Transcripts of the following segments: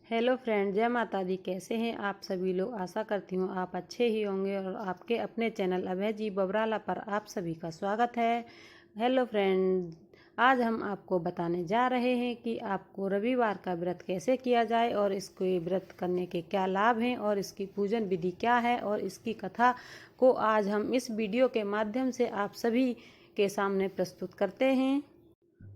Hello friend, जय माता दी। कैसे हैं आप सभी लोग। आशा करती हूँ आप अच्छे ही होंगे और आपके अपने चैनल अभय जी बबराला पर आप सभी का स्वागत है। हेलो फ्रेंड, आज हम आपको बताने जा रहे हैं कि आपको रविवार का व्रत कैसे किया जाए और इसके व्रत करने के क्या लाभ हैं और इसकी पूजन विधि क्या है और इसकी कथा को आज हम इस वीडियो के माध्यम से आप सभी के सामने प्रस्तुत करते हैं।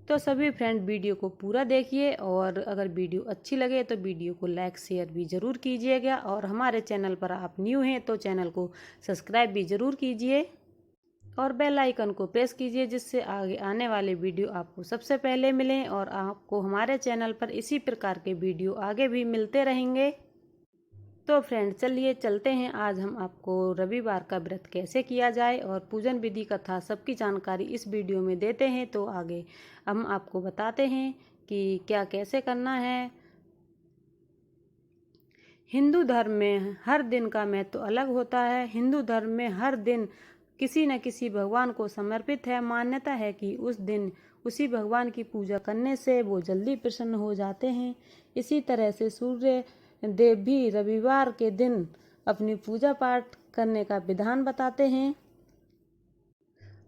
तो सभी फ्रेंड वीडियो को पूरा देखिए और अगर वीडियो अच्छी लगे तो वीडियो को लाइक शेयर भी ज़रूर कीजिएगा और हमारे चैनल पर आप न्यू हैं तो चैनल को सब्सक्राइब भी ज़रूर कीजिए और बेल आइकन को प्रेस कीजिए जिससे आगे आने वाले वीडियो आपको सबसे पहले मिलें और आपको हमारे चैनल पर इसी प्रकार के वीडियो आगे भी मिलते रहेंगे। तो फ्रेंड चलिए चलते हैं। आज हम आपको रविवार का व्रत कैसे किया जाए और पूजन विधि कथा सबकी जानकारी इस वीडियो में देते हैं। तो आगे हम आपको बताते हैं कि क्या कैसे करना है। हिंदू धर्म में हर दिन का महत्व अलग होता है। हिंदू धर्म में हर दिन किसी न किसी भगवान को समर्पित है। मान्यता है कि उस दिन उसी भगवान की पूजा करने से वो जल्दी प्रसन्न हो जाते हैं। इसी तरह से सूर्य देव भी रविवार के दिन अपनी पूजा पाठ करने का विधान बताते हैं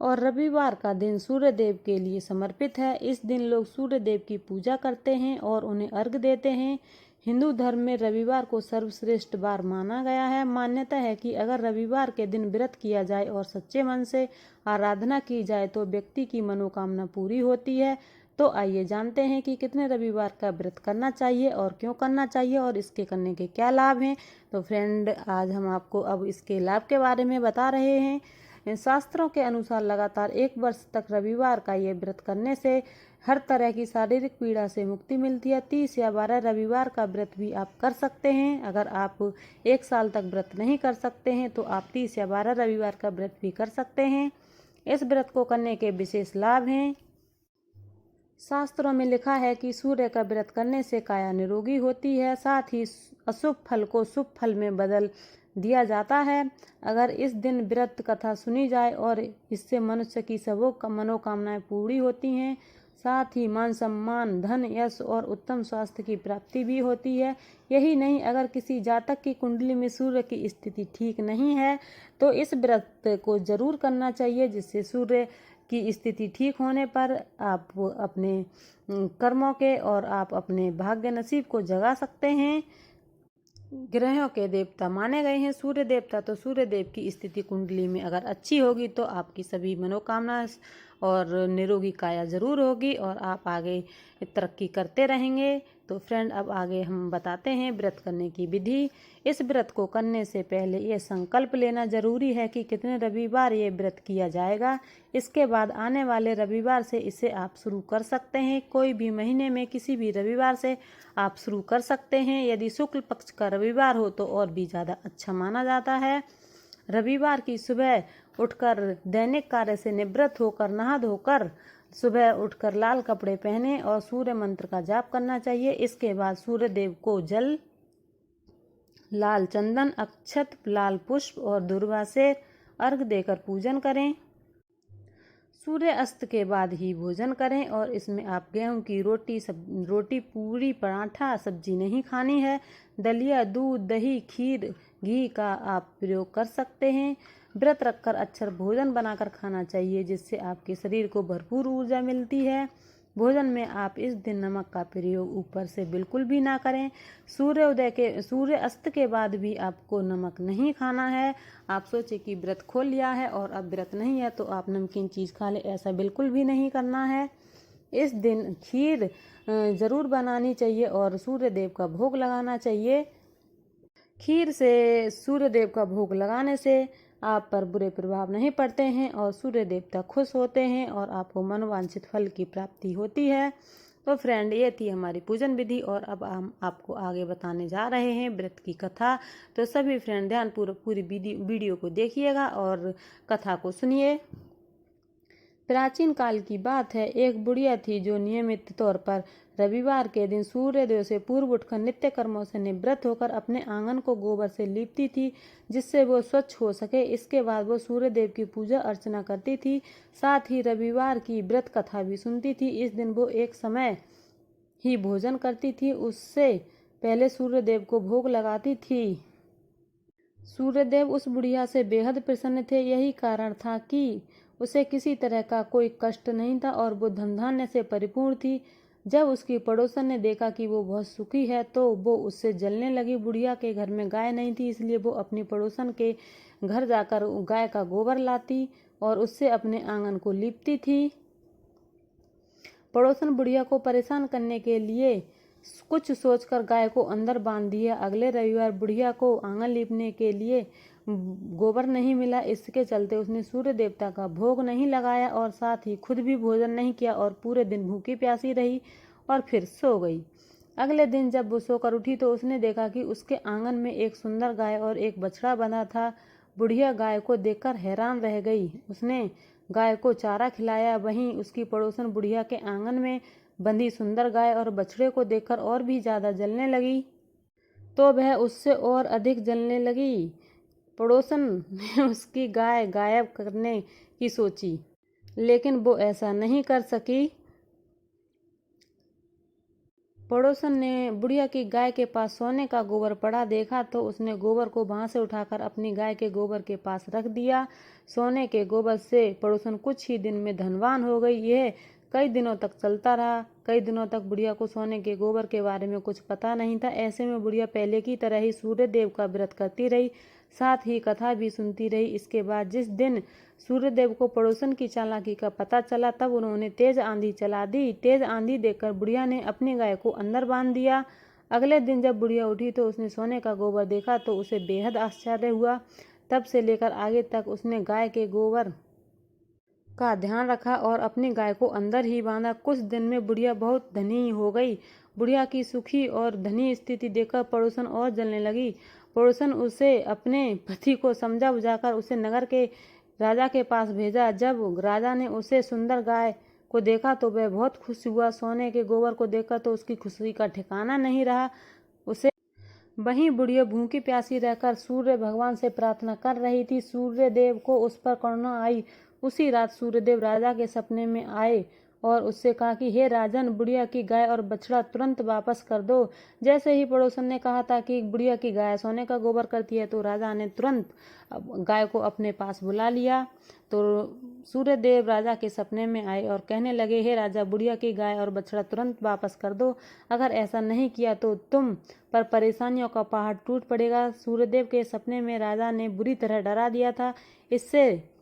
और रविवार का दिन सूर्य देव के लिए समर्पित है। इस दिन लोग सूर्य देव की पूजा करते हैं और उन्हें अर्घ्य देते हैं। हिंदू धर्म में रविवार को सर्वश्रेष्ठ वार माना गया है। मान्यता है कि अगर रविवार के दिन व्रत किया जाए और सच्चे मन से आराधना की जाए तो व्यक्ति की मनोकामना पूरी होती है। तो आइए जानते हैं कि कितने रविवार का व्रत करना चाहिए और क्यों करना चाहिए और इसके करने के क्या लाभ हैं। तो फ्रेंड आज हम आपको अब इसके लाभ के बारे में बता रहे हैं। शास्त्रों के अनुसार लगातार 1 वर्ष तक रविवार का ये व्रत करने से हर तरह की शारीरिक पीड़ा से मुक्ति मिलती है। 30 या 12 रविवार का व्रत भी आप कर सकते हैं। अगर आप 1 साल तक व्रत नहीं कर सकते हैं तो आप 30 या 12 रविवार का व्रत भी कर सकते हैं। इस व्रत को करने के विशेष लाभ हैं। शास्त्रों में लिखा है कि सूर्य का व्रत करने से काया निरोगी होती है, साथ ही अशुभ फल को शुभ फल में बदल दिया जाता है। अगर इस दिन व्रत कथा सुनी जाए और इससे मनुष्य की सबों मनोकामनाएं पूरी होती हैं। साथ ही मान सम्मान, धन, यश और उत्तम स्वास्थ्य की प्राप्ति भी होती है। यही नहीं, अगर किसी जातक की कुंडली में सूर्य की स्थिति ठीक नहीं है तो इस व्रत को जरूर करना चाहिए, जिससे सूर्य की स्थिति ठीक होने पर आप अपने कर्मों के और आप अपने भाग्य नसीब को जगा सकते हैं। ग्रहों के देवता माने गए हैं सूर्य देवता। तो सूर्य देव की स्थिति कुंडली में अगर अच्छी होगी तो आपकी सभी मनोकामना और निरोगी काया जरूर होगी और आप आगे तरक्की करते रहेंगे। तो फ्रेंड अब आगे हम बताते हैं व्रत करने की विधि। इस व्रत को करने से पहले ये संकल्प लेना जरूरी है कि कितने रविवार ये व्रत किया जाएगा। इसके बाद आने वाले रविवार से इसे आप शुरू कर सकते हैं। कोई भी महीने में किसी भी रविवार से आप शुरू कर सकते हैं। यदि शुक्ल पक्ष का रविवार हो तो और भी ज़्यादा अच्छा माना जाता है। रविवार की सुबह उठकर दैनिक कार्य से निवृत्त होकर नहा धोकर सुबह उठकर लाल कपड़े पहने और सूर्य मंत्र का जाप करना चाहिए। इसके बाद सूर्य देव को जल, लाल चंदन, अक्षत, लाल पुष्प और दुर्वा से अर्घ्य देकर पूजन करें। सूर्य अस्त के बाद ही भोजन करें और इसमें आप गेहूं की रोटी, पूरी, पराठा, सब्जी नहीं खानी है। दलिया, दूध, दही, खीर, घी का आप प्रयोग कर सकते हैं। व्रत रखकर अक्षर भोजन बनाकर खाना चाहिए, जिससे आपके शरीर को भरपूर ऊर्जा मिलती है। भोजन में आप इस दिन नमक का प्रयोग ऊपर से बिल्कुल भी ना करें। सूर्य अस्त के बाद भी आपको नमक नहीं खाना है। आप सोचे कि व्रत खोल लिया है और अब व्रत नहीं है तो आप नमकीन चीज़ खा ले, ऐसा बिल्कुल भी नहीं करना है। इस दिन खीर ज़रूर बनानी चाहिए और सूर्य देव का भोग लगाना चाहिए। खीर से सूर्य देव का भोग लगाने से आप पर बुरे प्रभाव नहीं पड़ते हैं और सूर्य देवता खुश होते हैं और आपको मनोवांछित फल की प्राप्ति होती है। तो फ्रेंड ये थी हमारी पूजन विधि और अब हम आपको आगे बताने जा रहे हैं व्रत की कथा। तो सभी फ्रेंड ध्यानपूर्वक पूरी वीडियो को देखिएगा और कथा को सुनिए। प्राचीन काल की बात है, एक बुढ़िया थी जो नियमित तौर पर रविवार के दिन सूर्योदय से पूर्व उठकर नित्य कर्मों से निवृत्त होकर अपने आंगन को गोबर से लीपती थी, जिससे वो स्वच्छ हो सके। इसके बाद वो सूर्य देव की पूजा अर्चना करती थी, साथ ही रविवार की व्रत कथा भी सुनती थी। इस दिन वो एक समय ही भोजन करती थी। उससे पहले सूर्यदेव को भोग लगाती थी। सूर्यदेव उस बुढ़िया से बेहद प्रसन्न थे। यही कारण था कि उसे किसी तरह का कोई कष्ट नहीं था और वो धन धान्य से परिपूर्ण थी। जब उसकी पड़ोसन ने देखा कि वो बहुत सुखी है तो वो उससे जलने लगी। बुढ़िया के घर में गाय नहीं थी, इसलिए वो अपनी पड़ोसन के घर जाकर गाय का गोबर लाती और उससे अपने आंगन को लीपती थी। पड़ोसन बुढ़िया को परेशान करने के लिए कुछ सोचकर गाय को अंदर बांध दिया। अगले रविवार बुढ़िया को आंगन लीपने के लिए गोबर नहीं मिला। इसके चलते उसने सूर्य देवता का भोग नहीं लगाया और साथ ही खुद भी भोजन नहीं किया और पूरे दिन भूखी प्यासी रही और फिर सो गई। अगले दिन जब वो सोकर उठी तो उसने देखा कि उसके आंगन में एक सुंदर गाय और एक बछड़ा बंधा था। बुढ़िया गाय को देखकर हैरान रह गई। उसने गाय को चारा खिलाया। वहीं उसकी पड़ोसन बुढ़िया के आंगन में बंधी सुंदर गाय और बछड़े को देखकर और भी ज्यादा जलने लगी तो वह उससे और अधिक जलने लगी। पड़ोसन ने उसकी गाय गायब करने की सोची, लेकिन वो ऐसा नहीं कर सकी। पड़ोसन ने बुढ़िया की गाय के पास सोने का गोबर पड़ा देखा तो उसने गोबर को वहां से उठाकर अपनी गाय के गोबर के पास रख दिया। सोने के गोबर से पड़ोसन कुछ ही दिन में धनवान हो गई। यह कई दिनों तक चलता रहा। कई दिनों तक बुढ़िया को सोने के गोबर के बारे में कुछ पता नहीं था। ऐसे में बुढ़िया पहले की तरह ही सूर्य देव का व्रत करती रही, साथ ही कथा भी सुनती रही। इसके बाद जिस दिन सूर्यदेव को पड़ोसन की चालाकी का पता चला तब उन्होंने तेज आंधी चला दी। तेज आंधी देखकर बुढ़िया ने अपनी गाय को अंदर बांध दिया। अगले दिन जब बुढ़िया उठी तो उसने सोने का गोबर देखा तो उसे बेहद आश्चर्य हुआ। तब से लेकर आगे तक उसने गाय के गोबर का ध्यान रखा और अपनी गाय को अंदर ही बांधा। कुछ दिन में बुढ़िया बहुत धनी हो गई। बुढ़िया की सुखी और धनी स्थिति देखकर पड़ोसन और जलने लगी। पड़ोसन उसे अपने पति को समझा बुझाकर उसे नगर के राजा के पास भेजा। जब राजा ने उसे सुंदर गाय को देखा तो वह बहुत खुश हुआ। सोने के गोबर को देखकर तो उसकी खुशी का ठिकाना नहीं रहा। उसे वहीं बुढ़िया भूखी प्यासी रहकर सूर्य भगवान से प्रार्थना कर रही थी। सूर्यदेव को उस पर करुणा आई। उसी रात सूर्यदेव राजा के सपने में आए और उससे कहा कि हे राजन, बुढ़िया की गाय और बछड़ा तुरंत वापस कर दो। जैसे ही पड़ोसन ने कहा था कि बुढ़िया की गाय सोने का गोबर करती है तो राजा ने तुरंत गाय को अपने पास बुला लिया। तो सूर्यदेव राजा के सपने में आए और कहने लगे, हे राजा, बुढ़िया की गाय और बछड़ा तुरंत वापस कर दो। अगर ऐसा नहीं किया तो तुम पर परेशानियों का पहाड़ टूट पड़ेगा। सूर्यदेव के सपने में राजा ने बुरी तरह डरा दिया था। इससे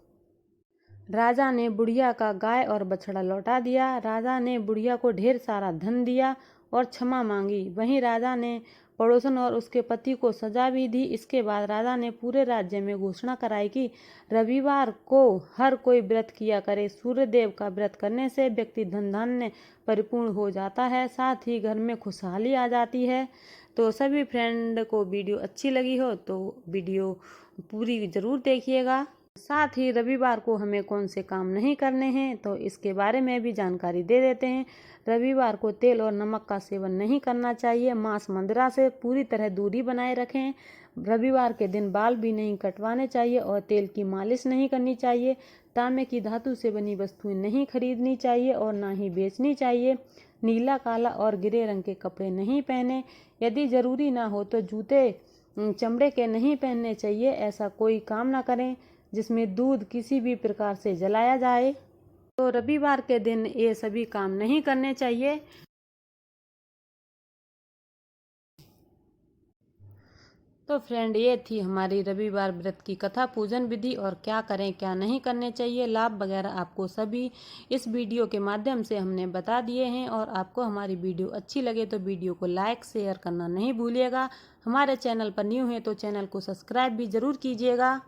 राजा ने बुढ़िया का गाय और बछड़ा लौटा दिया। राजा ने बुढ़िया को ढेर सारा धन दिया और क्षमा मांगी। वहीं राजा ने पड़ोसन और उसके पति को सजा भी दी। इसके बाद राजा ने पूरे राज्य में घोषणा कराई कि रविवार को हर कोई व्रत किया करे। सूर्यदेव का व्रत करने से व्यक्ति धन धान्य परिपूर्ण हो जाता है, साथ ही घर में खुशहाली आ जाती है। तो सभी फ्रेंड को वीडियो अच्छी लगी हो तो वीडियो पूरी जरूर देखिएगा। साथ ही रविवार को हमें कौन से काम नहीं करने हैं तो इसके बारे में भी जानकारी दे देते हैं। रविवार को तेल और नमक का सेवन नहीं करना चाहिए। मांस मंदिरा से पूरी तरह दूरी बनाए रखें। रविवार के दिन बाल भी नहीं कटवाने चाहिए और तेल की मालिश नहीं करनी चाहिए। तांबे की धातु से बनी वस्तुएं नहीं खरीदनी चाहिए और ना ही बेचनी चाहिए। नीला, काला और ग्रे रंग के कपड़े नहीं पहने। यदि जरूरी ना हो तो जूते चमड़े के नहीं पहनने चाहिए। ऐसा कोई काम ना करें जिसमें दूध किसी भी प्रकार से जलाया जाए। तो रविवार के दिन ये सभी काम नहीं करने चाहिए। तो फ्रेंड, ये थी हमारी रविवार व्रत की कथा, पूजन विधि और क्या करें क्या नहीं करने चाहिए, लाभ वगैरह आपको सभी इस वीडियो के माध्यम से हमने बता दिए हैं। और आपको हमारी वीडियो अच्छी लगे तो वीडियो को लाइक शेयर करना नहीं भूलिएगा। हमारे चैनल पर न्यू है तो चैनल को सब्सक्राइब भी जरूर कीजिएगा।